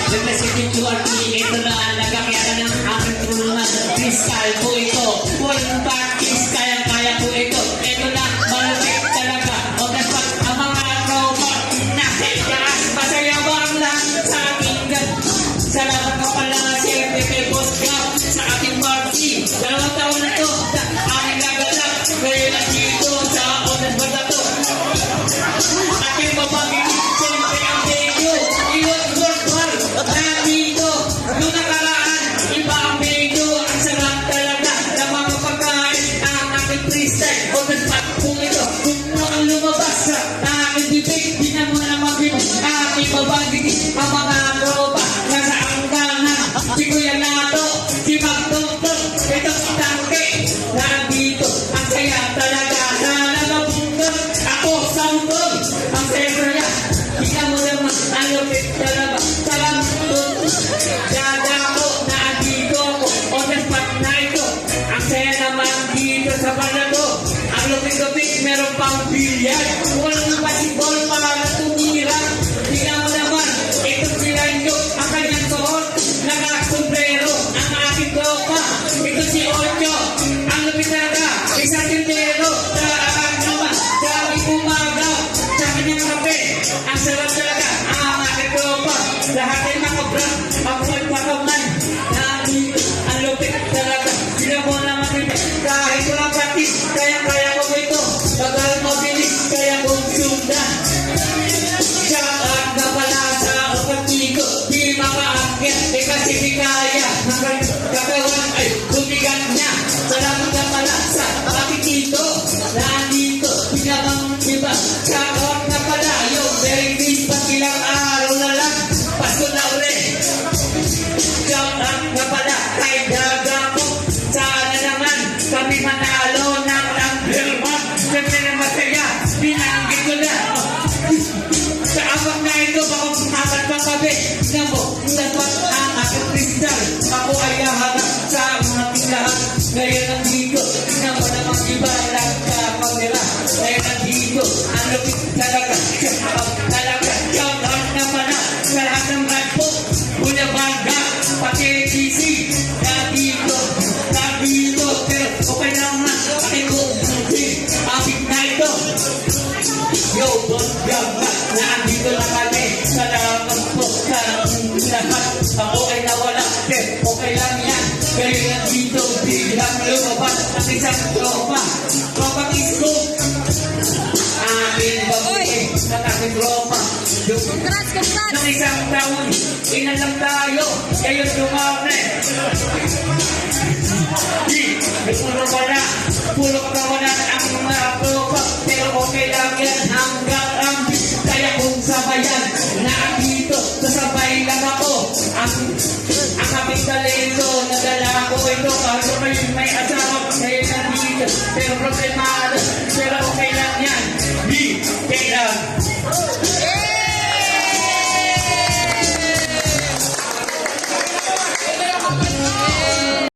Naglasipin ko at ito na nagkakita ng aking tulungan. Crystal po ito. Walang practice, kaya po ito. Ito na, malapit talaga. O dapat ang mga tropa nasa itaas. Masayabang lang sa aking salamat ka pala siyempre kay Boss Gab sa ating party. 2 taon na to, aking nagalak. Ngayon na dito sa oras ba na to? Aking mapagiging siyempre ang video. Iwan virtual nandito. Noong nakaraan, iba ang video. Ang sarap talaga ng mga pagkain ang aking freestyle. O dapat kung ito, kung ang lumabas sa aking bibig, di na muna mag-ibig. Aking mapagiging ang mga tropa. Nasa anggangan, si Kuya Nato, si Magtongtong, ito si Tangke. Nandito, ang saya talaga. Sana mabundok, ako sambog. Ang saya talaga, hindi mo naman alupit talaga. Salamat po, dada ko, nandito ako. O dapat na ito, ang saya naman dito sa balato. Ang lupit-lupit, meron pang bilyan. Walang basketball para na tumira. Hindi mo naman, ito sila nyo, ang kanyang suot. Naka-sombrero, ang aking tropa. Ito si Ocho, ang lupit talaga. Isang tindero, sa aking naman, sa aking umaga, sa kanyang kape. Ang sarap talaga, ang aking tropa. Lahat ay nakabrang, ako ay pakaman. Nandito, ang lupit talaga. Sila mo naman ito, kahit walang practice, kaya ko ito. Bagal mabilis, kaya kong sundan. Shout-out na pala sa kapatid ko, di makaakit, kasi di kaya. Kakawan ay bumigan niya. Salamat na pala sa kapitito. Nandito, pinamang iba. Shout-out na pala, yung very please, pag ilang araw na lang, Pasko na ulit. Shout-out na pala, kay Daga ko. Sana naman, kami manalo ng number 1. Siyempre na masaya, binanggit ko na. Sa abang na ito, baka pumakat pa kami. Tingnan mo, dapat ang aking kristal. Ako ay haharap sa ating lahat. Ngayon ang dito, tingnan mo namang iba lang sa kamera. Ngayon ang dito, ang lupit talaga. Talaga, shout-out na pala sa lahat ng radpo. Una bangga, pati DC. Nandito, pero okay naman. Pati ko, abig na ito. Yo, Boss Gab, nandito na kami. Salamat po sa lahat. Ako ay nawala, pero okay lang yan. Kayo nandito, biglang lumabas ang isang tropa. Tropa Isko, aking babae at aking tropa. Congrats! Nang isang taon, inalang tayo, kayo dumami. Di, puro pala, puro katawan.